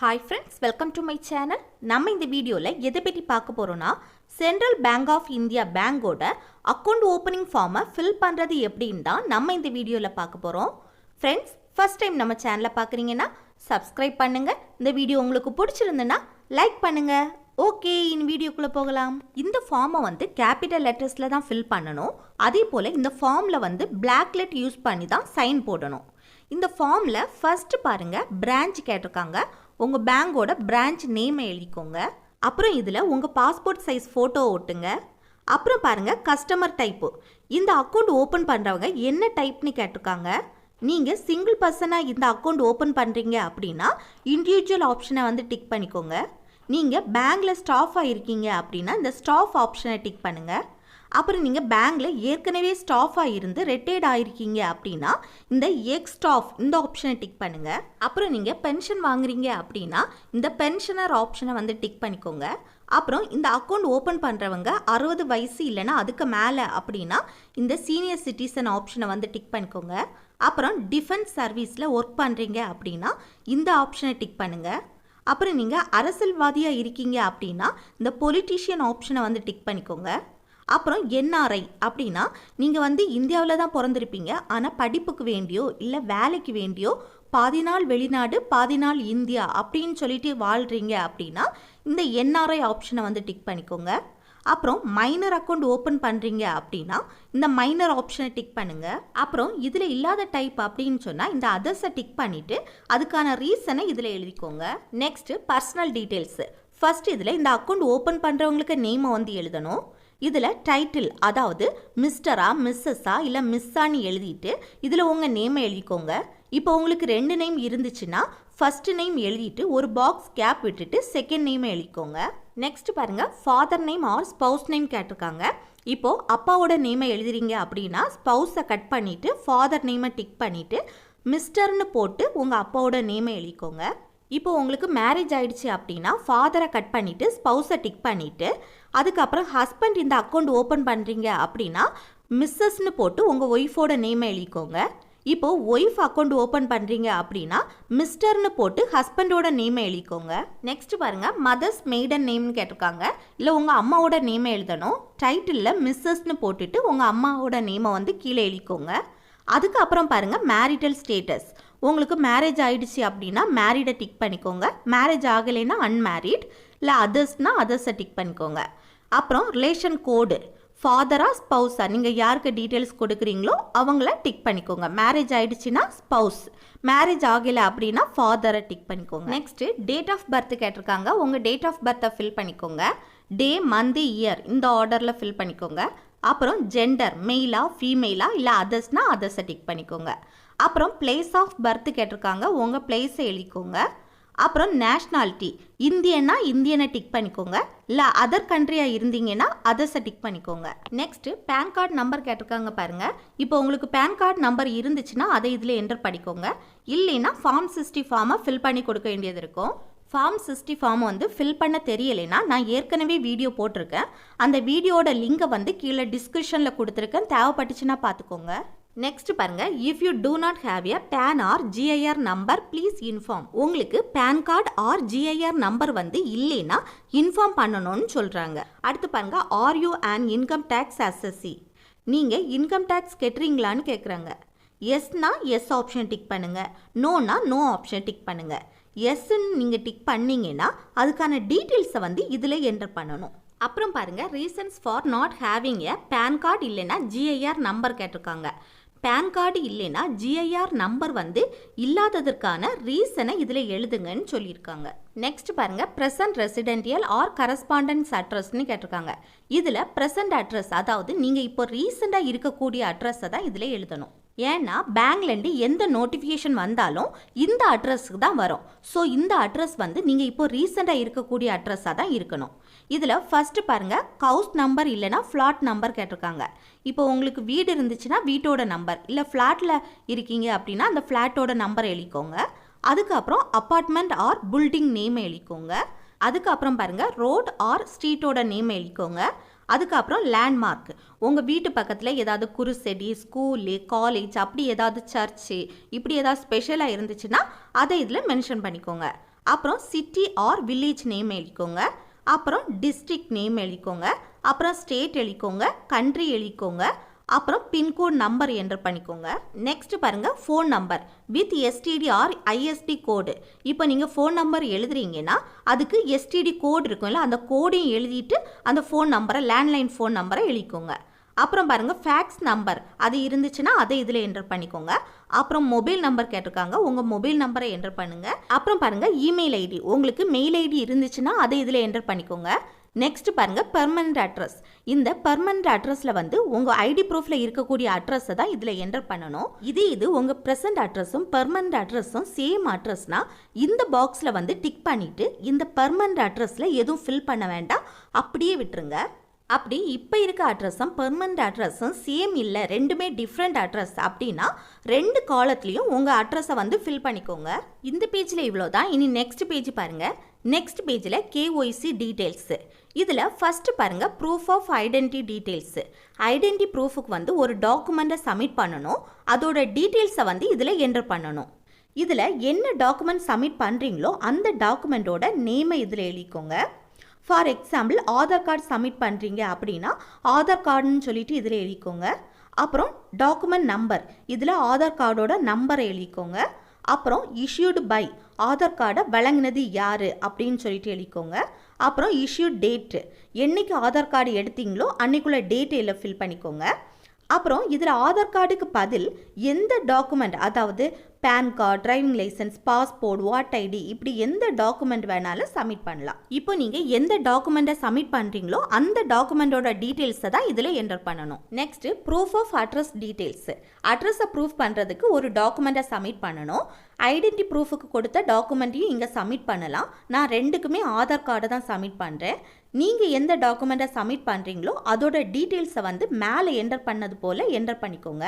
Hi friends, welcome to my channel. நம்ம இந்த வீடியோல எதை பத்தி பார்க்க போறோம்னா சென்ட்ரல் பேங்க் ஆஃப் இந்தியா பேங்கோட அக்கவுண்ட் ஓபனிங் ஃபார்மை ஃபில் பண்றது எப்படின்னு தான் நம்ம இந்த வீடியோல பார்க்க போறோம். ஃப்ரெண்ட்ஸ், ஃபர்ஸ்ட் டைம் நம்ம சேனலை பார்க்குறீங்கன்னா சப்ஸ்கிரைப் பண்ணுங்க. இந்த வீடியோ உங்களுக்கு பிடிச்சிருந்ததுன்னா லைக் பண்ணுங்க. ஓகே, இந்த வீடியோக்குள்ளே போகலாம். இந்த ஃபார்மை வந்து கேபிட்டல் லெட்டர்ஸில் தான் ஃபில் பண்ணணும். அதே போல் இந்த ஃபார்மில் வந்து பிளாக் லெட் யூஸ் பண்ணி தான் சைன் போடணும். இந்த ஃபார்மில் ஃபர்ஸ்ட் பாருங்கள், பிரான்ச் கேட்டிருக்காங்க. உங்கள் பேங்கோட பிரான்ச் நேமை எழுதிக்கோங்க. அப்புறம் இதில் உங்கள் பாஸ்போர்ட் சைஸ் ஃபோட்டோ ஓட்டுங்க. அப்புறம் பாருங்கள், கஸ்டமர் டைப்பு. இந்த அக்கௌண்ட் ஓப்பன் பண்ணுறவங்க என்ன டைப்னு கேட்டிருக்காங்க. நீங்கள் சிங்கிள் பர்சனாக இந்த அக்கௌண்ட் ஓப்பன் பண்ணுறீங்க அப்படின்னா இண்டிவிஜுவல் ஆப்ஷனை வந்து டிக் பண்ணிக்கோங்க. நீங்கள் பேங்கில் ஸ்டாஃபாக இருக்கீங்க அப்படின்னா இந்த ஸ்டாஃப் ஆப்ஷனை டிக் பண்ணுங்கள். அப்புறம் நீங்கள் பேங்கில் ஏற்கனவே ஸ்டாஃபாக இருந்து ரிட்டையர்ட் ஆகிருக்கீங்க அப்படின்னா இந்த எக்ஸ் ஸ்டாஃப் இந்த ஆப்ஷனை டிக் பண்ணுங்கள். அப்புறம் நீங்கள் பென்ஷன் வாங்குறீங்க அப்படின்னா இந்த பென்ஷனர் ஆப்ஷனை வந்து டிக் பண்ணிக்கோங்க. அப்புறம் இந்த அக்கௌண்ட் ஓப்பன் பண்ணுறவங்க 60 வயசு இல்லைன்னா அதுக்கு மேலே அப்படின்னா இந்த சீனியர் சிட்டிசன் ஆப்ஷனை வந்து டிக் பண்ணிக்கோங்க. அப்புறம் டிஃபென்ஸ் சர்வீஸில் ஒர்க் பண்ணுறீங்க அப்படின்னா இந்த ஆப்ஷனை டிக் பண்ணுங்கள். அப்புறம் நீங்கள் அரசியல்வாதியாக இருக்கீங்க அப்படின்னா இந்த பொலிட்டீஷியன் ஆப்ஷனை வந்து டிக் பண்ணிக்கோங்க. அப்புறம் என்ஆர்ஐ அப்படின்னா நீங்கள் வந்து இந்தியாவில் தான் பிறந்திருப்பீங்க, ஆனால் படிப்புக்கு வேண்டியோ இல்லை வேலைக்கு வேண்டியோ பாதி நாள் வெளிநாடு பாதி நாள் இந்தியா அப்படின்னு சொல்லிட்டு வாழ்கிறீங்க அப்படின்னா இந்த என்ஆர்ஐ ஆப்ஷனை வந்து டிக் பண்ணிக்கோங்க. அப்புறம் மைனர் அக்கௌண்ட் ஓப்பன் பண்ணுறீங்க அப்படின்னா இந்த மைனர் ஆப்ஷனை டிக் பண்ணுங்கள். அப்புறம் இதில் இல்லாத டைப் அப்படின்னு சொன்னால் இந்த அதர்ஸை டிக் பண்ணிவிட்டு அதுக்கான ரீசனை இதில் எழுதிக்கோங்க. Next personal details. ஃபர்ஸ்ட் இதில் இந்த அக்கௌண்ட் ஓப்பன் பண்ணுறவங்களுக்கு நேமை வந்து எழுதணும். இதில் டைட்டில், அதாவது மிஸ்டரா மிஸ்ஸஸா இல்லை மிஸ்ஸான்னு எழுதிட்டு இதில் உங்கள் நேமை எழுதிக்கோங்க. இப்போ உங்களுக்கு 2 நேம் இருந்துச்சுன்னா ஃபர்ஸ்ட் நேம் எழுதிட்டு ஒரு பாக்ஸ் கேப் விட்டுட்டு செகண்ட் நேமை எழுதிக்கோங்க. நெக்ஸ்ட் பாருங்கள், father name or spouse name கேட்டிருக்காங்க. இப்போது அப்பாவோட நேமை எழுதுறீங்க அப்படின்னா ஸ்பவுஸை கட் பண்ணிவிட்டு ஃபாதர் நேமை டிக் பண்ணிவிட்டு மிஸ்டர்னு போட்டு உங்கள் அப்பாவோட நேமை எழுதிக்கோங்க. இப்போ உங்களுக்கு மேரேஜ் ஆகிடுச்சு அப்படின்னா ஃபாதரை கட் பண்ணிவிட்டு ஸ்பவுஸை டிக் பண்ணிவிட்டு அதுக்கப்புறம் ஹஸ்பண்ட் இந்த அக்கௌண்ட் ஓப்பன் பண்ணுறீங்க அப்படின்னா மிஸ்ஸஸ்னு போட்டு உங்கள் ஒய்ஃபோட நேமை எழுதிக்கோங்க. இப்போது ஒய்ஃப் அக்கௌண்ட் ஓப்பன் பண்ணுறீங்க அப்படின்னா மிஸ்டர்னு போட்டு ஹஸ்பண்டோட நேமை எழுதிக்கோங்க. நெக்ஸ்ட் பாருங்கள், மதர்ஸ் மெய்டன் நேம்னு கேட்டிருக்காங்க. இல்லை உங்கள் அம்மாவோட நேமை எழுதணும். டைட்டிலில் மிஸ்ஸஸ்னு போட்டுட்டு உங்கள் அம்மாவோட நேமை வந்து கீழே எழுதிக்கோங்க. அதுக்கப்புறம் பாருங்கள், மேரிட்டல் ஸ்டேட்டஸ். உங்களுக்கு மேரேஜ் ஆகிடுச்சு அப்படின்னா மேரிடை டிக் பண்ணிக்கோங்க. மேரேஜ் ஆகலைன்னா அன்மேரிட், இல்லை அதர்ஸ்னால் அதர்ஸை டிக் பண்ணிக்கோங்க. அப்புறம் ரிலேஷன் கோடு, ஃபாதரா ஸ்பவுஸா நீங்கள் யாருக்கு டீட்டெயில்ஸ் கொடுக்குறீங்களோ அவங்கள டிக் பண்ணிக்கோங்க. மேரேஜ் ஆகிடுச்சின்னா ஸ்பவுஸ், மேரேஜ் ஆகலை அப்படின்னா ஃபாதரை டிக் பண்ணிக்கோங்க. நெக்ஸ்ட்டு டேட் ஆஃப் பர்த் கேட்டிருக்காங்க. உங்கள் டேட் ஆஃப் பர்த்தை ஃபில் பண்ணிக்கோங்க. டே, மந்த், இயர் இந்த ஆர்டரில் ஃபில் பண்ணிக்கோங்க. அப்புறம் ஜெண்டர், மெயிலா ஃபீமேலா இல்லை அதர்ஸ்னால் அதர்ஸை டிக் பண்ணிக்கோங்க. அப்புறம் பிளேஸ் ஆஃப் பர்த் கேட்டிருக்காங்க. உங்கள் பிளேஸை எழுதிக்கோங்க. அப்புறம் நேஷ்னாலிட்டி, இந்தியனா இந்தியனை டிக் பண்ணிக்கோங்க. இல்லை அதர் கண்ட்ரியாக இருந்தீங்கன்னா அதர்ஸை டிக் பண்ணிக்கோங்க. நெக்ஸ்ட்டு பேன் கார்டு நம்பர் கேட்டிருக்காங்க பாருங்கள். இப்போ உங்களுக்கு பேன் கார்டு நம்பர் இருந்துச்சுன்னா அதை இதில் என்டர் பண்ணிக்கோங்க. இல்லைன்னா ஃபார்ம் 60 ஃபார்மை ஃபில் பண்ணி கொடுக்க வேண்டியது இருக்கும். ஃபார்ம் 60 ஃபார்ம் வந்து ஃபில் பண்ண தெரியலைன்னா நான் ஏற்கனவே வீடியோ போட்டிருக்கேன். அந்த வீடியோட லிங்கை வந்து கீழே டிஸ்கிரிப்ஷனில் கொடுத்துருக்கேன், தேவைப்பட்டுச்சுன்னா பார்த்துக்கோங்க. நெக்ஸ்ட் பாருங்கள், if you do not have a PAN or GIR number please inform. உங்களுக்கு PAN card or GIR number வந்து இல்லைன்னா இன்ஃபார்ம் பண்ணணும்னு சொல்கிறாங்க. அடுத்து பாருங்கள், are you and income tax assessee. நீங்கள் இன்கம் டேக்ஸ் கட்டுறீங்களான்னு கேட்குறாங்க. எஸ்னா எஸ் ஆப்ஷன் டிக் பண்ணுங்கள், நோனா நோ ஆப்ஷன் டிக் பண்ணுங்கள். எஸ்ன்னு நீங்கள் டிக் பண்ணிங்கன்னா அதுக்கான டீட்டெயில்ஸை வந்து இதில் என்டர் பண்ணணும். அப்புறம் பாருங்கள், reasons for not having a PAN card இல்லைன்னா ஜிஐஆர் நம்பர் கேட்டிருக்காங்க. பேன் கார்டு இல்லைன்னா ஜிஐஆர் நம்பர் வந்து இல்லாததற்கான ரீசனை இதில் எழுதுங்கன்னு சொல்லியிருக்காங்க. நெக்ஸ்ட் பாருங்கள், ப்ரெசன்ட் ரெசிடென்டியல் ஆர் கரஸ்பாண்டன்ஸ் அட்ரஸ்ன்னு கேட்டிருக்காங்க. இதில் ப்ரெசன்ட் அட்ரஸ், அதாவது நீங்கள் இப்போ ரீசெண்டாக இருக்கக்கூடிய அட்ரஸை தான் இதில் எழுதணும். ஏன்னா பேங்க்லேருந்து எந்த நோட்டிஃபிகேஷன் வந்தாலும் இந்த அட்ரஸுக்கு தான் வரும். ஸோ இந்த அட்ரஸ் வந்து நீங்கள் இப்போ ரீசெண்டாக இருக்கக்கூடிய அட்ரஸாக தான் இருக்கணும். இதில் ஃபஸ்ட்டு பாருங்கள், ஹவுஸ் நம்பர் இல்லைனா ஃப்ளாட் நம்பர் கேட்டிருக்காங்க. இப்போ உங்களுக்கு வீடு இருந்துச்சுன்னா வீட்டோட நம்பர், இல்லை ஃப்ளாட்டில் இருக்கீங்க அப்படின்னா அந்த ஃப்ளாட்டோட நம்பர் எழுதிக்கோங்க. அதுக்கப்புறம் அப்பார்ட்மெண்ட் ஆர் பில்டிங் நேம் எழுதிக்கோங்க. அதுக்கப்புறம் பாருங்கள், ரோட் ஆர் ஸ்ட்ரீட்டோட நேம் எழுதிக்கோங்க. அதுக்கப்புறம் லேண்ட்மார்க், உங்கள் வீட்டு பக்கத்தில் ஏதாவது குருசெடி, ஸ்கூலு, காலேஜ், அப்படி ஏதாவது சர்ச்சு, இப்படி ஏதாவது ஸ்பெஷலாக இருந்துச்சுன்னா அதை இதில் மென்ஷன் பண்ணிக்கோங்க. அப்புறம் சிட்டி ஆர் வில்லேஜ் நேம் எழுதிக்கோங்க. அப்புறம் டிஸ்ட்ரிக்ட் நேம் எழுதிக்கோங்க. அப்புறம் ஸ்டேட் எழுதிக்கோங்க, கண்ட்ரி எழுதிக்கோங்க. அப்புறம் பின்கோட் நம்பர் என்டர் பண்ணிக்கோங்க. நெக்ஸ்ட் பாருங்க phone number with STD or ISD code. இப்போ நீங்கள் ஃபோன் நம்பர் எழுதுறீங்கன்னா அதுக்கு எஸ்டிடி கோடு இருக்கும்ல, அந்த கோடையும் எழுதிட்டு அந்த ஃபோன் நம்பரை, லேண்ட்லைன் ஃபோன் நம்பரை எழுதிக்கோங்க. அப்புறம் பாருங்கள் ஃபேக்ஸ் நம்பர் அது இருந்துச்சுன்னா அதை இதில் என்டர் பண்ணிக்கோங்க. அப்புறம் மொபைல் நம்பர் கேட்டிருக்காங்க, உங்கள் மொபைல் நம்பரை என்டர் பண்ணுங்கள். அப்புறம் பாருங்கள் இமெயில் ஐடி, உங்களுக்கு மெயில் ஐடி இருந்துச்சுன்னா அதை இதில் என்டர் பண்ணிக்கோங்க. நெக்ஸ்ட் பாருங்க பெர்மனன்ட் அட்ரஸ். இந்த பெர்மனன்ட் அட்ரஸ்ல வந்து உங்க ஐடி ப்ரூஃப்ல இருக்கக்கூடிய அட்ரஸை தான் இதுல என்டர் பண்ணணும். இது உங்க பிரசன்ட் அட்ரஸும் பெர்மனன்ட் அட்ரஸும் சேம் அட்ரஸ்னா இந்த பாக்ஸ்ல வந்து டிக் பண்ணிட்டு இந்த பெர்மனன்ட் அட்ரஸ்ல எதுவும் ஃபில் பண்ண வேண்டாம், அப்படியே விட்டுருங்க. அப்படி இப்போ இருக்க அட்ரஸும் பெர்மனன்ட் அட்ரஸும் சேம் இல்லை, ரெண்டுமே டிஃப்ரெண்ட் அட்ரஸ் அப்படின்னா 2 காலத்துலேயும் உங்கள் அட்ரஸை வந்து ஃபில் பண்ணிக்கோங்க. இந்த பேஜில் இவ்வளோ தான். இனி நெக்ஸ்ட் பேஜ் பாருங்கள். நெக்ஸ்ட் பேஜில் கேஒய்சி டீட்டெயில்ஸு. இதில் ஃபஸ்ட்டு பாருங்கள் proof of identity details. Identity ப்ரூஃபுக்கு வந்து ஒரு டாக்குமெண்ட்டை சப்மிட் பண்ணணும், அதோட டீட்டெயில்ஸை வந்து இதில் என்டர் பண்ணணும். இதில் என்ன டாக்குமெண்ட் சப்மிட் பண்ணுறீங்களோ அந்த டாக்குமெண்ட்டோட நேமை இதில் எழுதிக்கோங்க. For example Aadhaar card submit பண்ணுறீங்க அப்படின்னா ஆதார் கார்டுன்னு சொல்லிட்டு இதில் எழுதிக்கோங்க. அப்புறம் டாக்குமெண்ட் நம்பர், இதில் ஆதார் கார்டோட நம்பரை எழுதிக்கோங்க. அப்புறம் இஷ்யூடு பை, ஆதார் கார்டை வழங்கினது யார் அப்படின்னு சொல்லிட்டு எழுதிக்கோங்க. அப்புறம் இஷ்யூட் டேட்டு, என்னைக்கு ஆதார் கார்டு எடுத்தீங்களோ அன்னைக்குள்ள டேட்டு எல்லாம் ஃபில் பண்ணிக்கோங்க. அப்புறம் இதில் ஆதார் கார்டுக்கு பதில் எந்த டாக்குமெண்ட், அதாவது PAN card, driving licence, passport, voter ID, இப்படி எந்த டாக்குமெண்ட் வேணாலும் சப்மிட் பண்ணலாம். இப்போ நீங்கள் எந்த டாக்குமெண்ட்டை சப்மிட் பண்ணுறீங்களோ அந்த டாக்குமெண்ட்டோட டீட்டெயில்ஸை தான் இதில் என்டர் பண்ணணும். Next proof of address details. அட்ரஸை ப்ரூஃப் பண்ணுறதுக்கு ஒரு டாக்குமெண்ட்டை சப்மிட் பண்ணணும். ஐடென்டி ப்ரூஃபுக்கு கொடுத்த டாக்குமெண்ட்டையும் இங்கே சப்மிட் பண்ணலாம். நான் ரெண்டுக்குமே ஆதார் கார்டை தான் சப்மிட் பண்ணுறேன். நீங்கள் எந்த டாக்குமெண்ட்டை சப்மிட் பண்ணுறீங்களோ அதோட டீட்டெயில்ஸை வந்து மேலே என்டர் பண்ணது போல் என்டர் பண்ணிக்கோங்க.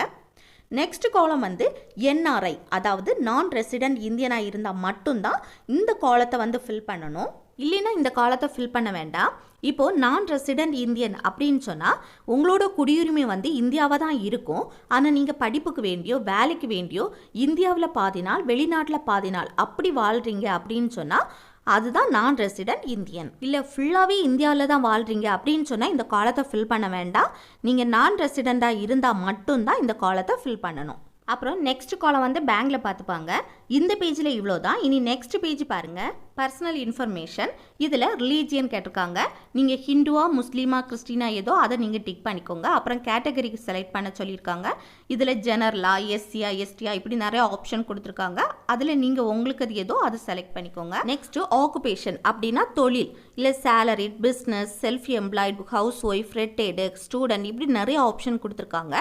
நெக்ஸ்ட் காலம் வந்து என்ஆர்ஐ, அதாவது நான் ரெசிடென்ட் இந்தியனாக இருந்தால் மட்டும்தான் இந்த காலத்தை வந்து ஃபில் பண்ணணும், இல்லைன்னா இந்த காலத்தை ஃபில் பண்ண வேண்டாம். இப்போது நான் ரெசிடென்ட் இந்தியன் அப்படின்னு சொன்னால் உங்களோட குடியுரிமை வந்து இந்தியாவாக தான் இருக்கும். ஆனால் நீங்கள் படிப்புக்கு வேண்டியோ வேலைக்கு வேண்டியோ இந்தியாவில் பாதி நாள் வெளிநாட்டில் பாதி நாள் அப்படி வாழ்கிறீங்க அப்படின்னு சொன்னால் அதுதான் நான் ரெசிடென்ட் இந்தியன். இல்லை ஃபுல்லாகவே இந்தியாவில் தான் வாழ்கிறீங்க அப்படின்னு சொன்னால் இந்த காலத்தை ஃபில் பண்ண வேண்டாம். நீங்கள் நான் ரெசிடெண்ட்டாக இருந்தால் மட்டும்தான் இந்த காலத்தை ஃபில் பண்ணணும். அப்புறம் நெக்ஸ்ட் காலம் வந்து பேங்கில் பார்த்துப்பாங்க. இந்த பேஜில் இவ்வளோ தான். இனி நெக்ஸ்ட் பேஜ் பாருங்கள், பர்சனல் இன்ஃபர்மேஷன். இதில் ரிலீஜியன் கேட்டிருக்காங்க. நீங்கள் ஹிந்துவா, முஸ்லீமா, கிறிஸ்டினா ஏதோ அதை நீங்கள் டிக் பண்ணிக்கோங்க. அப்புறம் கேட்டகரிக்கு செலக்ட் பண்ண சொல்லியிருக்காங்க. இதில் ஜெனரலா, எஸ்சியா, எஸ்டியா, இப்படி நிறைய ஆப்ஷன் கொடுத்துருக்காங்க. அதில் நீங்கள் உங்களுக்கு அது ஏதோ அதை செலக்ட் பண்ணிக்கோங்க. நெக்ஸ்ட்டு ஆக்குபேஷன் அப்படின்னா தொழில், இல்லை salary, business, self employed, house wife, retired, student, இப்படி நிறைய ஆப்ஷன் கொடுத்துருக்காங்க.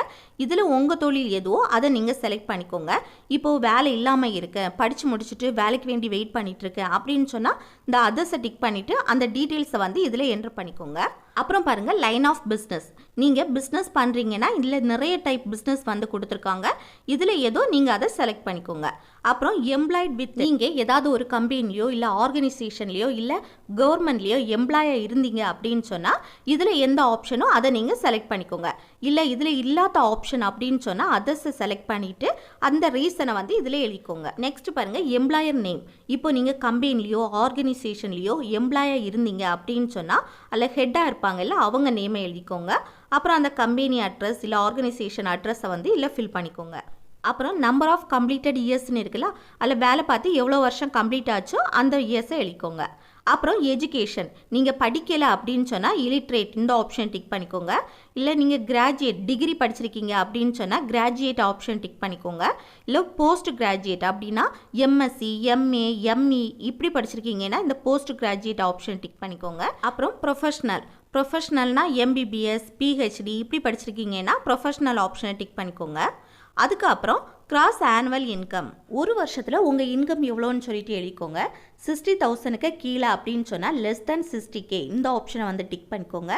இதில் உங்கள் தொழில் எதுவோ அதை நீங்கள் செலக்ட் பண்ணிக்கோங்க. இப்போது வேலை இல்லாமல் இருக்கேன், படித்து முடிச்சுட்டு வேலைக்கு வேண்டி வெயிட் பண்ணிட்டு இருக்கேன் அப்படின்னு சொன்னால் இந்த அதர்ஸை டிக் பண்ணிவிட்டு அந்த டீட்டெயில்ஸை வந்து இதில் என்டர் பண்ணிக்கோங்க. அப்புறம் பாருங்கள் லைன் ஆஃப் பிஸ்னஸ். நீங்கள் பிஸ்னஸ் பண்ணுறீங்கன்னா இதில் நிறைய டைப் பிஸ்னஸ் வந்து கொடுத்துருக்காங்க. இதில் ஏதோ நீங்கள் அதை செலக்ட் பண்ணிக்கோங்க. அப்புறம் எம்ப்ளாய்ட் வித், நீங்கள் ஏதாவது ஒரு கம்பெனிலையோ இல்லை ஆர்கனைசேஷன்லையோ இல்லை கவர்மெண்ட்லேயோ எம்ப்ளாயாக இருந்தீங்க அப்படின்னு சொன்னால் இதில் எந்த ஆப்ஷனோ அதை நீங்கள் செலக்ட் பண்ணிக்கோங்க. இல்லை இதில் இல்லாத ஆப்ஷன் அப்படின்னு சொன்னால் அதர்ஸை செலக்ட் பண்ணிவிட்டு அந்த ரீசனை வந்து இதில் எழுதிக்கோங்க. நெக்ஸ்ட் பாருங்கள் எம்ப்ளாயர் நேம். இப்போ நீங்கள் கம்பெனிலையோ ஆர்கனைசேஷன்லையோ எம்ப்ளாயாக இருந்தீங்க அப்படின்னு சொன்னால் அதில் ஹெட்டாக இருப்பாங்கல்ல அவங்க நேமை எழுதிக்கோங்க. அப்புறம் அந்த கம்பெனி அட்ரஸ் இல்லை ஆர்கனைசேஷன் அட்ரஸை வந்து இல்லை ஃபில் பண்ணிக்கோங்க. அப்புறம் நம்பர் ஆஃப் கம்ப்ளீட்டட் இயர்ஸ்னு இருக்குல்ல, அதில் வேலை பார்த்து எவ்வளோ வருஷம் கம்ப்ளீட் ஆச்சோ அந்த இயர்ஸை எழுதிக்கோங்க. அப்புறம் எஜுகேஷன், நீங்கள் படிக்கலை அப்படின்னு சொன்னால் இலிட்ரேட் இந்த ஆப்ஷன் டிக் பண்ணிக்கோங்க. இல்லை நீங்கள் கிராஜுவேட் டிகிரி படிச்சிருக்கீங்க அப்படின்னு சொன்னால் கிராஜுவேட் ஆப்ஷன் டிக் பண்ணிக்கோங்க. இல்லை போஸ்ட் கிராஜுவேட் அப்படின்னா எம்எஸ்சி, எம்ஏ, எம்இ இப்படி படிச்சிருக்கீங்கன்னா இந்த போஸ்ட் கிராஜுவேட் ஆப்ஷன் டிக் பண்ணிக்கோங்க. அப்புறம் ப்ரொஃபஷ்னல்னா எம்பிபிஎஸ், பிஹெச்டி இப்படி படிச்சிருக்கீங்கன்னா ப்ரொஃபஷ்னல் ஆப்ஷனை டிக் பண்ணிக்கோங்க. அதுக்கப்புறம் கிராஸ் ஆனுவல் இன்கம், ஒரு வருஷத்தில் உங்கள் இன்கம் எவ்வளோன்னு சொல்லிட்டு எழுதிக்கோங்க. 60,000க்கு கீழே அப்படின்னு சொன்னால் லெஸ் தேன் 60K இந்த ஆப்ஷனை வந்து டிக் பண்ணிக்கோங்க.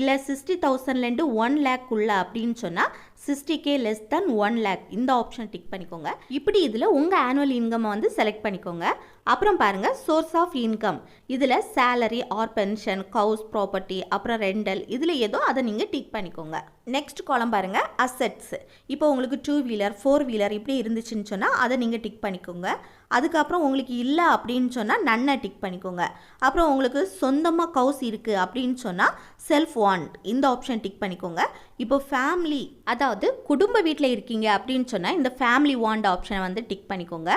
இல்லை 60,000லேருந்து 1 lakh உள்ள அப்படின்னு சொன்னால் 60K லெஸ் தேன் 1 lakh இந்த ஆப்ஷன் டிக் பண்ணிக்கோங்க. இப்படி இதில் உங்கள் ஆனுவல் இன்கம் வந்து செலக்ட் பண்ணிக்கோங்க. அப்புறம் பாருங்கள் சோர்ஸ் ஆஃப் இன்கம், இதில் salary or pension, house property, அப்புறம் ரெண்டல், இதில் ஏதோ அதை நீங்கள் டிக் பண்ணிக்கோங்க. நெக்ஸ்ட் காலம் பாருங்கள் அசெட்ஸ். இப்போ உங்களுக்கு 2 வீலர் 4 வீலர் இப்படி இருந்துச்சுன்னு சொன்னால் அதை நீங்கள் டிக் பண்ணிக்கோங்க. அதுக்கப்புறம் உங்களுக்கு இல்லை அப்படின்னு சொன்னால் நன்னை டிக் பண்ணிக்கோங்க. அப்புறம் உங்களுக்கு சொந்தமாக கவுஸ் இருக்குது அப்படின்னு சொன்னால் செல்ஃப் வாண்ட் இந்த ஆப்ஷன் டிக் பண்ணிக்கோங்க. இப்போ ஃபேமிலி, அதாவது குடும்ப வீட்டில் இருக்கீங்க அப்படின்னு சொன்னால் இந்த ஃபேமிலி வாண்ட் ஆப்ஷனை வந்து டிக் பண்ணிக்கோங்க.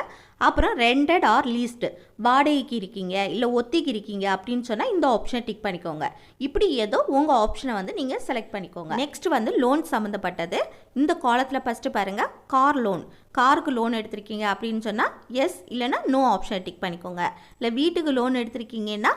அப்புறம் ரெண்டட் ஆர் லீஸ்டு, வாடகைக்கு இருக்கீங்க இல்லை ஒத்திக்கு இருக்கீங்க அப்படின்னு சொன்னால் இந்த ஆப்ஷனை டிக் பண்ணிக்கோங்க. இப்படி ஏதோ உங்கள் ஆப்ஷனை வந்து நீங்கள் செலக்ட் பண்ணிக்கோங்க. நெக்ஸ்ட் வந்து லோன் சம்மந்தப்பட்டது. இந்த காலத்தில் ஃபஸ்ட்டு பாருங்கள், கார் லோன். காருக்கு லோன் எடுத்திருக்கீங்க அப்படின்னு சொன்னால் எஸ் இல்லைன்னா நோ ஆப்ஷனை டிக் பண்ணிக்கோங்க. இல்லை வீட்டுக்கு லோன் எடுத்திருக்கீங்கன்னா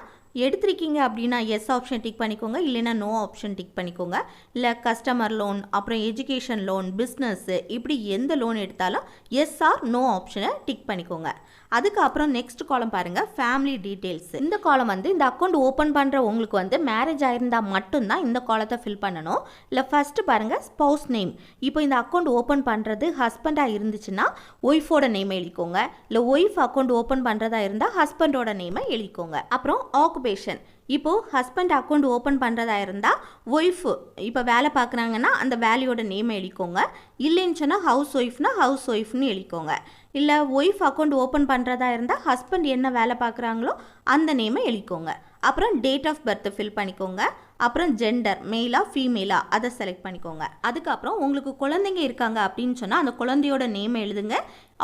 அப்படின்னா எஸ் ஆப்ஷன் டிக் பண்ணிக்கோங்க, இல்லைன்னா நோ ஆப்ஷன் டிக் பண்ணிக்கோங்க. இல்லை கஸ்டமர் லோன், அப்புறம் எஜுகேஷன் லோன், பிஸ்னஸ்ஸு, இப்படி எந்த லோன் எடுத்தாலும் எஸ் ஆர் நோ ஆப்ஷனை டிக் பண்ணிக்கோங்க. அதுக்கப்புறம் நெக்ஸ்ட் காலம் பாருங்கள், ஃபேமிலி டீட்டெயில்ஸ். இந்த காலம் வந்து இந்த அக்கௌண்ட் ஓப்பன் பண்ணுற உங்களுக்கு வந்து மேரேஜ் ஆயிருந்தால் மட்டும்தான் இந்த காலத்தை ஃபில் பண்ணணும். இல்லை ஃபஸ்ட்டு பாருங்கள், ஸ்பௌஸ் நேம். இப்போ இந்த அக்கௌண்ட் ஓப்பன் பண்ணுறது ஹஸ்பண்டாக இருந்துச்சுன்னா ஒய்ஃபோட நேமை எழுதிக்கோங்க. இல்லை ஒய்ஃப் அக்கௌண்ட் ஓப்பன் பண்ணுறதா இருந்தால் ஹஸ்பண்டோட நேமை எழுதிக்கோங்க. அப்புறம் ஆக்குபேஷன். இப்போது ஹஸ்பண்ட் அக்கௌண்ட் ஓப்பன் பண்ணுறதா இருந்தால் ஒய்ஃபு இப்போ வேலை பார்க்குறாங்கன்னா அந்த வேலையோட நேமை எழுதிக்கோங்க. இல்லைன்னு சொன்னால் ஹவுஸ் ஒய்ஃப்னு எழுதிக்கோங்க. இல்லை ஒய்ஃப் அக்கௌண்ட் ஓப்பன் பண்ணுறதா இருந்தால் ஹஸ்பண்ட் என்ன வேலை பார்க்குறாங்களோ அந்த நேமை எழுதிக்கோங்க. அப்புறம் டேட் ஆஃப் பர்த் ஃபில் பண்ணிக்கோங்க. அப்புறம் ஜெண்டர், மெயிலா ஃபீமேலா அதை செலக்ட் பண்ணிக்கோங்க. அதுக்கப்புறம் உங்களுக்கு குழந்தைங்க இருக்காங்க அப்படின்னு சொன்னால் அந்த குழந்தையோட நேமை எழுதுங்க.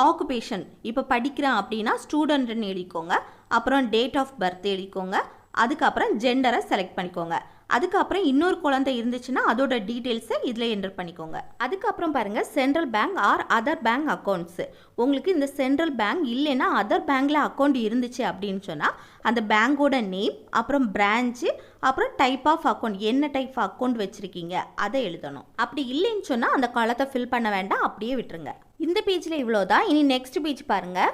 ஆக்குபேஷன், இப்போ படிக்கிறேன் அப்படின்னா ஸ்டூடெண்ட்னு எழுதிக்கோங்க. அப்புறம் டேட் ஆஃப் பர்த் எழுதிக்கோங்க. அதுக்கப்புறம் ஜெண்டரை செலக்ட் பண்ணிக்கோங்க. அதுக்கப்புறம் இன்னொரு குழந்தை இருந்துச்சுன்னா அதோட டீட்டெயில்ஸை இதில் என்டர் பண்ணிக்கோங்க. அதுக்கப்புறம் பாருங்கள், Central Bank or other bank accounts. உங்களுக்கு இந்த சென்ட்ரல் பேங்க் இல்லைன்னா அதர் பேங்க்கில் அக்கௌண்ட் இருந்துச்சு அப்படின்னு சொன்னால் அந்த பேங்கோட நேம், அப்புறம் பிரான்ச்சு, அப்புறம் டைப் ஆஃப் அக்கௌண்ட், என்ன டைப் அக்கௌண்ட் வச்சுருக்கீங்க அதை எழுதணும். அப்படி இல்லைன்னு சொன்னால் அந்த காலத்தை ஃபில் பண்ண வேண்டாம், அப்படியே விட்டுருங்க. இந்த பேஜில் இவ்வளோதான். இனி நெக்ஸ்ட் பேஜ் பாருங்கள்.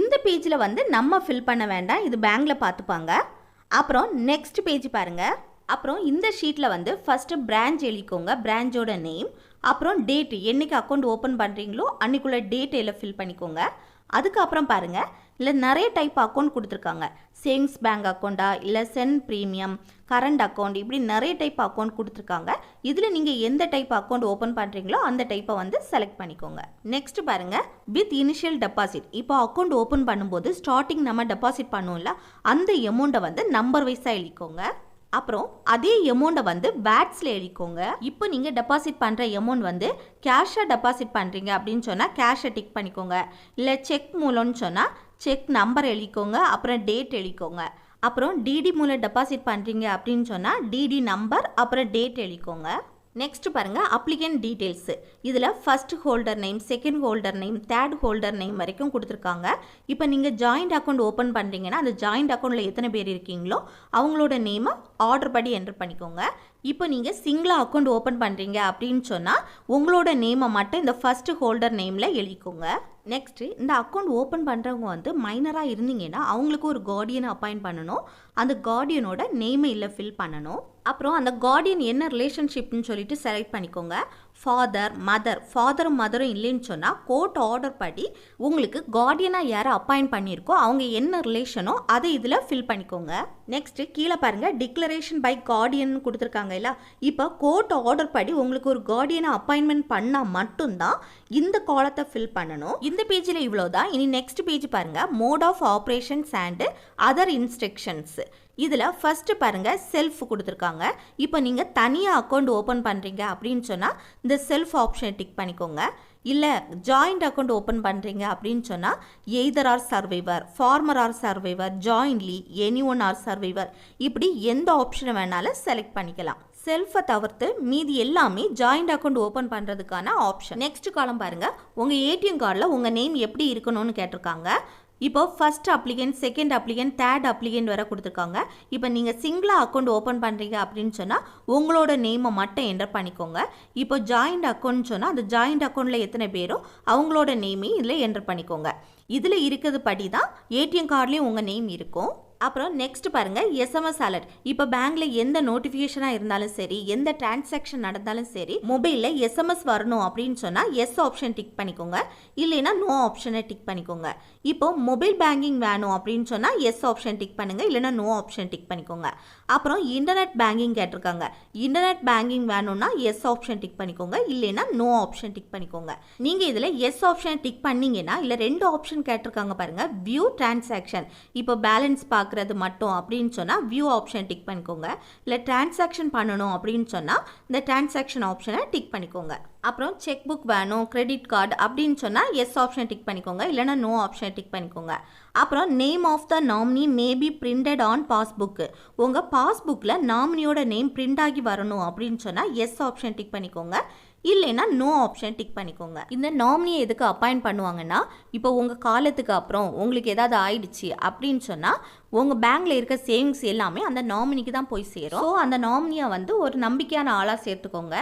இந்த பேஜில் வந்து நம்ம ஃபில் பண்ண வேண்டாம், இது பேங்கில் பார்த்துப்பாங்க. அப்புறம் நெக்ஸ்ட் பேஜ் பாருங்கள். அப்புறம் இந்த ஷீட்டில் வந்து ஃபஸ்ட்டு பிரான்ச் எழுதிக்கோங்க, பிரான்ச்சோட நேம். அப்புறம் டேட்டு, என்றைக்கு அக்கௌண்ட் ஓப்பன் பண்ணுறீங்களோ அன்றைக்குள்ள டேட் எல்லாம் ஃபில் பண்ணிக்கோங்க. அதுக்கப்புறம் பாருங்கள், இல்லை நிறைய டைப் அக்கௌண்ட் கொடுத்துருக்காங்க. சேவிங்ஸ் பேங்க் அக்கௌண்ட்டா, இல்லை சென்ட் ப்ரீமியம், கரண்ட் அக்கௌண்ட், இப்படி நிறைய டைப் அக்கௌண்ட் கொடுத்துருக்காங்க. இதில் நீங்கள் எந்த டைப் அக்கௌண்ட் ஓப்பன் பண்ணுறீங்களோ அந்த டைப்பை வந்து செலக்ட் பண்ணிக்கோங்க. நெக்ஸ்ட் பாருங்கள், வித் இனிஷியல் டெபாசிட். இப்போ அக்கௌண்ட் ஓப்பன் பண்ணும்போது ஸ்டார்டிங் நம்ம டெபாசிட் பண்ணுவோம்ல, அந்த அமௌண்ட்டை வந்து நம்பர் வைஸாக எழுதிக்கோங்க. அப்புறம் அதே அமௌண்ட்டை வந்து வேட்ஸில் எழுதிக்கோங்க. இப்போ நீங்கள் டெபாசிட் பண்ணுற அமௌண்ட் வந்து கேஷாக டெபாசிட் பண்ணுறீங்க அப்படின்னு சொன்னால் கேஷை டிக் பண்ணிக்கோங்க. இல்லை செக் மூலம்னு சொன்னால் செக் நம்பர் எழுதிக்கோங்க. அப்புறம் டேட் எழுதிக்கோங்க. அப்புறம் டிடி மூலம் டெபாசிட் பண்ணுறீங்க அப்படின்னு சொன்னால் டிடி நம்பர், அப்புறம் டேட் எழுதிக்கோங்க. நெக்ஸ்ட் பாருங்கள், அப்ளிகன்ட் டீட்டெயில்ஸு. இதில் first holder name, second holder name, third holder name வரைக்கும் கொடுத்துருக்காங்க. இப்போ நீங்கள் ஜாயிண்ட் அக்கௌண்ட் ஓப்பன் பண்ணுறீங்கன்னா அந்த ஜாயிண்ட் அக்கௌண்ட்டில் எத்தனை பேர் இருக்கீங்களோ அவங்களோட நேமை ஆர்டர் படி என்டர் பண்ணிக்கோங்க. இப்போ நீங்கள் சிங்கிளாக அக்கௌண்ட் ஓப்பன் பண்ணுறீங்க அப்படின்னு சொன்னால் உங்களோட நேமை மட்டும் இந்த ஃபர்ஸ்ட் ஹோல்டர் நேமில் எழுதிக்கோங்க. நெக்ஸ்ட்டு, இந்த அக்கௌண்ட் ஓப்பன் பண்ணுறவங்க வந்து மைனராக இருந்தீங்கன்னா அவங்களுக்கு ஒரு கார்டியனை அப்பாயிண்ட் பண்ணணும். அந்த கார்டியனோட நேமை இல்லை ஃபில் பண்ணணும். அப்புறம் அந்த கார்டியன் என்ன ரிலேஷன்ஷிப்னு சொல்லிட்டு செலக்ட் பண்ணிக்கோங்க. ஃபாதர், மதர், ஃபாதரும் மதரும் இல்லைன்னு சொன்னால் கோர்ட் ஆர்டர் படி உங்களுக்கு கார்டியனாக யாரை அப்பாயிண்ட் பண்ணியிருக்கோ அவங்க என்ன ரிலேஷனோ அதை இதில் ஃபில் பண்ணிக்கோங்க. நெக்ஸ்ட்டு கீழே பாருங்கள், டிக்ளரேஷன் பை கார்டியன் கொடுத்துருக்காங்க இல்லை. இப்போ கோர்ட் ஆர்டர் படி உங்களுக்கு ஒரு கார்டியனை அப்பாயின்மெண்ட் பண்ணால் மட்டும்தான் இந்த காலத்தை ஃபில் பண்ணணும். இந்த பேஜில் இவ்வளோதான். இனி நெக்ஸ்ட் பேஜ் பாருங்கள், mode of operations and other instructions. இதில் ஃபஸ்ட்டு பாருங்கள், செல்ஃப் கொடுத்துருக்காங்க. இப்போ நீங்கள் தனியாக அக்கௌண்ட் ஓப்பன் பண்ணுறீங்க அப்படின்னு சொன்னால் இந்த செல்ஃப் ஆப்ஷனை டிக் பண்ணிக்கோங்க. இல்லை ஜாயிண்ட் அக்கௌண்ட் ஓப்பன் பண்ணுறீங்க அப்படின்னு சொன்னால் either or survivor, former or survivor, jointly, any one or survivor, இப்படி எந்த ஆப்ஷனை வேணாலும் செலக்ட் பண்ணிக்கலாம். செல்ஃபை தவிர்த்து மீதி எல்லாமே ஜாயிண்ட் அக்கௌண்ட் ஓப்பன் பண்ணுறதுக்கான ஆப்ஷன். நெக்ஸ்ட் காலம் பாருங்கள், உங்கள் ஏடிஎம் கார்டில் உங்கள் நேம் எப்படி இருக்கணும்னு கேட்டிருக்காங்க. இப்போ first applicant, second applicant, third applicant வரை கொடுத்துருக்காங்க. இப்போ நீங்கள் சிங்கிளாக அக்கௌண்ட் ஓப்பன் பண்ணுறீங்க அப்படின்னு சொன்னால் உங்களோட நேமை மட்டும் என்டர் பண்ணிக்கோங்க. இப்போ ஜாயிண்ட் அக்கௌண்ட் சொன்னால் அந்த ஜாயிண்ட் அக்கௌண்ட்டில் எத்தனை பேரோ அவங்களோட நேமையும் இதில் என்டர் பண்ணிக்கோங்க. இதில் இருக்கிறது படி தான் ஏடிஎம் கார்ட்லேயும் உங்கள் நேம் இருக்கும். அப்புறம் நெக்ஸ்ட் பாருங்கள், எஸ்எம்எஸ் அலர்ட். இப்போ பேங்க்கில் எந்த நோட்டிஃபிகேஷனாக இருந்தாலும் சரி, எந்த டிரான்சாக்ஷன் நடந்தாலும் சரி, மொபைலில் எஸ்எம்எஸ் வரணும் அப்படின்னு சொன்னால் எஸ் ஆப்ஷன் டிக் பண்ணிக்கோங்க. இல்லைன்னா நோ ஆப்ஷனை டிக் பண்ணிக்கோங்க. இப்போ மொபைல் பேங்கிங் வேணும் அப்படின்னு சொன்னால் எஸ் ஆப்ஷன் டிக் பண்ணுங்கள், இல்லைனா நோ ஆப்ஷன் டிக் பண்ணிக்கோங்க. அப்புறம் இன்டர்நெட் பேங்கிங் கேட்டிருக்காங்க. இன்டர்நெட் பேங்கிங் வேணும்னா எஸ் ஆப்ஷன் டிக் பண்ணிக்கோங்க, இல்லைனா நோ ஆப்ஷன் டிக் பண்ணிக்கோங்க. நீங்கள் இதில் எஸ் ஆப்ஷன் டிக் பண்ணீங்கன்னா இல்லை 2 ஆப்ஷன் கேட்டிருக்காங்க பாருங்கள். வியூ டிரான்சாக்ஷன், இப்போ பேலன்ஸ் பார்க்குறது மட்டும் அப்படின்னு சொன்னால் வியூ ஆப்ஷன் டிக் பண்ணிக்கோங்க. இல்லை டிரான்சாக்ஷன் பண்ணணும் அப்படின்னு சொன்னால் இந்த டிரான்சாக்ஷன் ஆப்ஷனை டிக் பண்ணிக்கோங்க. அப்புறம் செக் புக் வேணும், கிரெடிட் கார்டு அப்படின்னு சொன்னால் எஸ் ஆப்ஷன் டிக் பண்ணிக்கோங்க, இல்லைனா நோ ஆப்ஷன் டிக் பண்ணிக்கோங்க. அப்புறம் name of the nominee may be printed on passbook, உங்கள் பாஸ்புக்கில் நாமினியோட நேம் பிரிண்ட் ஆகி வரணும் அப்படின்னு சொன்னால் எஸ் ஆப்ஷன் டிக் பண்ணிக்கோங்க, இல்லைன்னா நோ ஆப்ஷன் டிக் பண்ணிக்கோங்க. இந்த நாமினியை எதுக்கு அப்பாயிண்ட் பண்ணுவாங்கன்னா, இப்போ உங்கள் காலத்துக்கு அப்புறம் உங்களுக்கு ஏதாவது ஆயிடுச்சு அப்படின்னு சொன்னால் உங்கள் பேங்க்கில் இருக்க சேவிங்ஸ் எல்லாமே அந்த நாமினிக்கு தான் போய் சேரும். ஸோ அந்த நாமினியை வந்து ஒரு நம்பிக்கையான ஆளாக சேர்த்துக்கோங்க.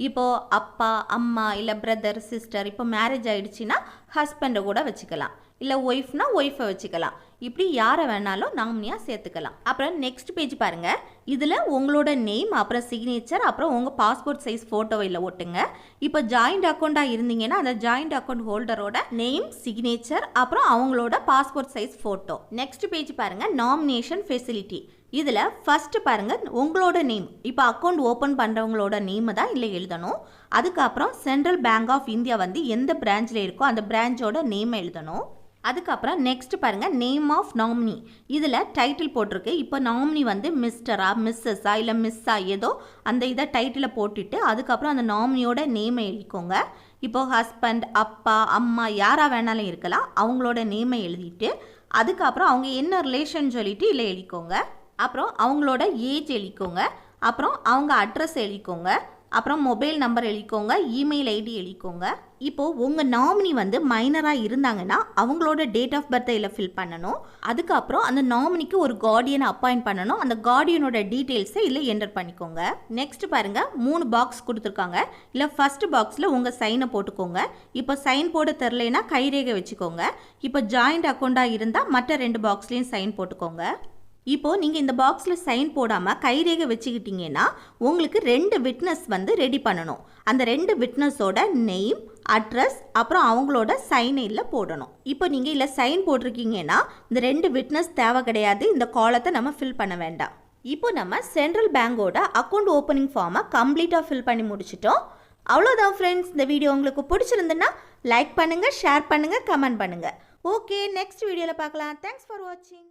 இப்போது அப்பா அம்மா இல்லை பிரதர் சிஸ்டர், இப்போ மேரேஜ் ஆகிடுச்சின்னா ஹஸ்பண்டை கூட வச்சுக்கலாம், இல்லை ஒய்ஃப்னா ஒய்ஃபை வச்சுக்கலாம். இப்படி யாரை வேணாலும் நாமினியாக சேர்த்துக்கலாம். அப்புறம் நெக்ஸ்ட் பேஜ் பாருங்கள். இதில் உங்களோட நேம், அப்புறம் சிக்னேச்சர், அப்புறம் உங்கள் பாஸ்போர்ட் சைஸ் ஃபோட்டோவை இல்லை ஒட்டுங்க. இப்போ ஜாயிண்ட் அக்கௌண்ட்டாக இருந்தீங்கன்னா அந்த ஜாயிண்ட் அக்கௌண்ட் ஹோல்டரோட நேம், சிக்னேச்சர், அப்புறம் அவங்களோட passport size photo. Next page பாருங்கள், நாமினேஷன் ஃபெசிலிட்டி. இதில் ஃபஸ்ட்டு பாருங்கள் உங்களோட நேம். இப்போ அக்கௌண்ட் ஓப்பன் பண்ணுறவங்களோட நேமை தான் இல்லை எழுதணும். அதுக்கப்புறம் சென்ட்ரல் பேங்க் ஆஃப் இந்தியா வந்து எந்த பிரான்ச்சில் இருக்கோ அந்த பிரான்ச்சோட நேமை எழுதணும். அதுக்கப்புறம் நெக்ஸ்ட் பாருங்கள், நேம் ஆஃப் நாமினி. இதில் டைட்டில் போட்டிருக்கு. இப்போ நாமினி வந்து மிஸ்டரா மிஸ்ஸஸா இல்லை மிஸ்ஸா ஏதோ அந்த இதை டைட்டிலை போட்டுட்டு அதுக்கப்புறம் அந்த நாமினியோட நேமை எழுதிக்கோங்க. இப்போ ஹஸ்பண்ட், அப்பா, அம்மா யாராக வேணாலும் இருக்கலாம், அவங்களோட நேமை எழுதிட்டு அதுக்கப்புறம் அவங்க என்ன ரிலேஷன் சொல்லிட்டு இல்லை எழுதிக்கோங்க. அப்புறம் அவங்களோட ஏஜ் எழுதிக்கோங்க. அப்புறம் அவங்க அட்ரஸ் எழுதிக்கோங்க. அப்புறம் மொபைல் நம்பர் எழுதிக்கோங்க, இமெயில் ஐடி எழுதிக்கோங்க. இப்போது உங்கள் நாமினி வந்து மைனராக இருந்தாங்கன்னா அவங்களோட டேட் ஆஃப் பர்த்தை இல்லை ஃபில் பண்ணணும். அதுக்கப்புறம் அந்த நாமினிக்கு ஒரு கார்டியனை அப்பாயிண்ட் பண்ணணும். அந்த கார்டியனோட டீட்டெயில்ஸை இல்லை என்டர் பண்ணிக்கோங்க. நெக்ஸ்ட் பாருங்கள், 3 பாக்ஸ் கொடுத்துருக்காங்க. இல்லை ஃபர்ஸ்ட் பாக்ஸில் உங்கள் சைனை போட்டுக்கோங்க. இப்போ சைன் போட தெரிலனா கைரேகை வச்சுக்கோங்க. இப்போ ஜாயிண்ட் அக்கௌண்ட்டாக இருந்தால் மற்ற 2 பாக்ஸ்லேயும் சைன் போட்டுக்கோங்க. இப்போது நீங்கள் இந்த பாக்ஸில் சைன் போடாமல் கைரேகை வச்சுக்கிட்டீங்கன்னா உங்களுக்கு 2 விட்னஸ் வந்து ரெடி பண்ணணும். அந்த 2 விட்னஸோட நெய்ம், அட்ரஸ், அப்புறம் அவங்களோட சைனில் போடணும். இப்போ நீங்கள் இல்லை சைன் போட்டிருக்கீங்கன்னா இந்த 2 விட்னஸ் தேவை கிடையாது. இந்த காலத்தை நம்ம ஃபில் பண்ண வேண்டாம். இப்போ நம்ம சென்ட்ரல் பேங்கோட அக்கௌண்ட் ஓப்பனிங் ஃபார்மை கம்ப்ளீட்டாக ஃபில் பண்ணி முடிச்சிட்டோம். அவ்வளோதான் ஃப்ரெண்ட்ஸ். இந்த வீடியோ உங்களுக்கு பிடிச்சிருந்துன்னா லைக் பண்ணுங்கள், ஷேர் பண்ணுங்கள், கமெண்ட் பண்ணுங்கள். ஓகே, நெக்ஸ்ட் வீடியோவில் பார்க்கலாம். தேங்க்ஸ் ஃபார் வாட்சிங்.